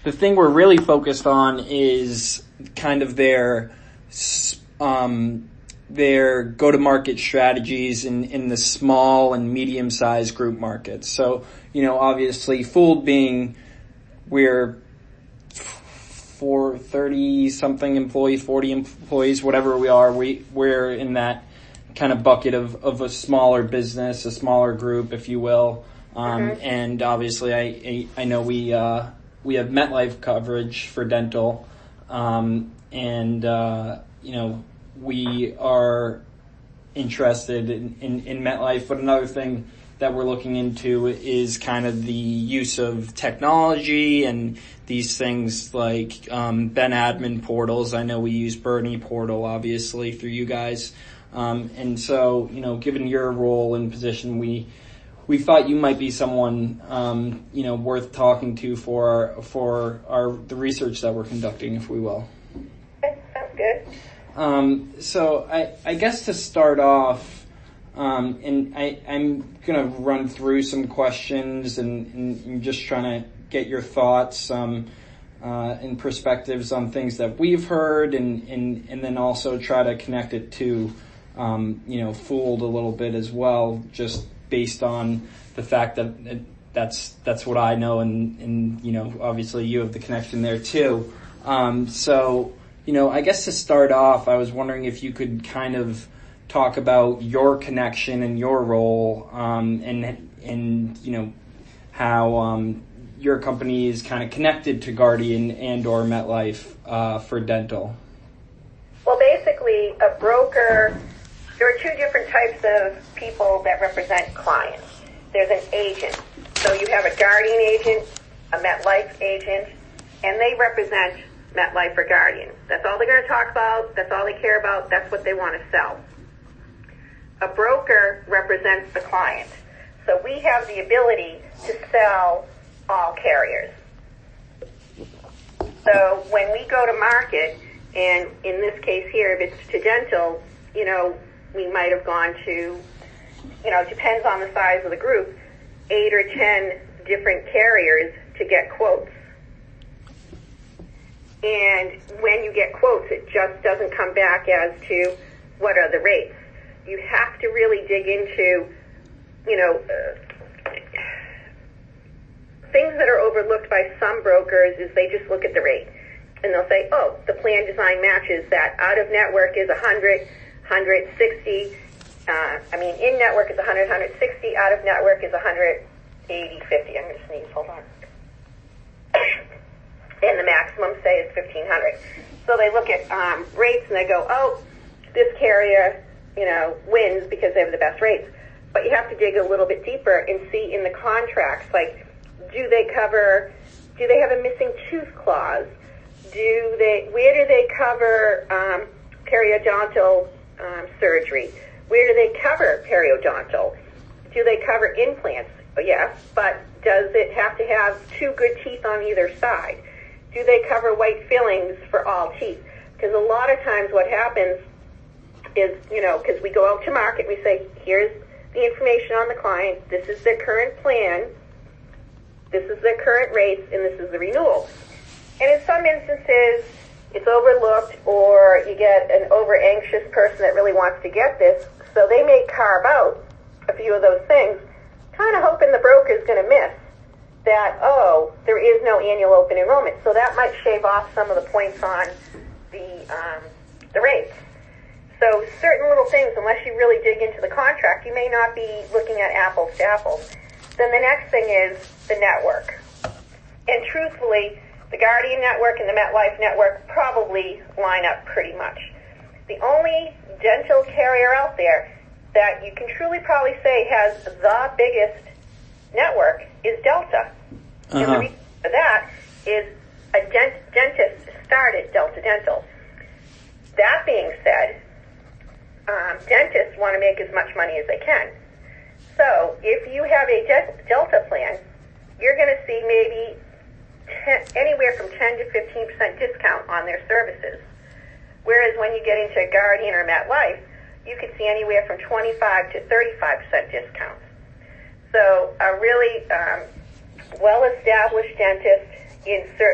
the thing we're really focused on is kind of their go-to-market strategies in the small and medium-sized group markets. So, obviously, Fooled being we're 30-something employees, 40 employees, whatever we are, we're in that kind of bucket of a smaller business, a smaller group, if you will. And obviously, I know we have MetLife coverage for dental, we are interested in MetLife. But another thing that we're looking into is kind of the use of technology and these things like Ben admin portals. I know we use Bernie portal, obviously, through you guys. And so, given your role and position, we thought you might be someone, worth talking to for the research that we're conducting, if we will. Okay, sounds good. So I guess to start off, and I'm going to run through some questions and just trying to get your thoughts, and perspectives on things that we've heard and then also try to connect it to, Fooled a little bit as well, just based on the fact that that's what I know and obviously you have the connection there too. So, I guess to start off, I was wondering if you could kind of talk about your connection and your role, and how your company is kind of connected to Guardian and or MetLife for dental. Well, basically, a broker, there are two different types of people that represent clients. There's an agent. So you have a Guardian agent, a MetLife agent, and they represent MetLife or Guardian. That's all they're going to talk about. That's all they care about. That's what they want to sell. A broker represents the client. So we have the ability to sell all carriers. So when we go to market, and in this case here, if it's to dental, we might have gone to, it depends on the size of the group, 8 or 10 different carriers to get quotes. And when you get quotes, it just doesn't come back as to what are the rates. You have to really dig into, things that are overlooked by some brokers is they just look at the rate. And they'll say, oh, the plan design matches that. Out of network is 100, 160. In-network is 100, 160. Out of network is 180, 50. I'm going to sneeze. Hold on. And the maximum, say, is 1,500. So they look at rates and they go, oh, this carrier, wins because they have the best rates. But you have to dig a little bit deeper and see in the contracts, like, do they have a missing tooth clause? Where do they cover periodontal surgery? Where do they cover periodontal? Do they cover implants? Yes, but does it have to have two good teeth on either side? Do they cover white fillings for all teeth? Because a lot of times what happens is, because we go out to market, we say, here's the information on the client, this is their current plan, this is their current rates, and this is the renewal. And in some instances, it's overlooked, or you get an over-anxious person that really wants to get this, so they may carve out a few of those things, kind of hoping the broker is going to miss that, oh, there is no annual open enrollment. So that might shave off some of the points on the rates. So certain little things, unless you really dig into the contract, you may not be looking at apples to apples. Then the next thing is the network. And truthfully, the Guardian network and the MetLife network probably line up pretty much. The only dental carrier out there that you can truly probably say has the biggest network is Delta. And the reason for that is a dentist started Delta Dental. That being said, dentists want to make as much money as they can. So if you have a Delta plan, you're going to see maybe anywhere from 10 to 15% discount on their services. Whereas when you get into Guardian or MetLife, you could see anywhere from 25 to 35% discounts. So a really well-established dentist in certain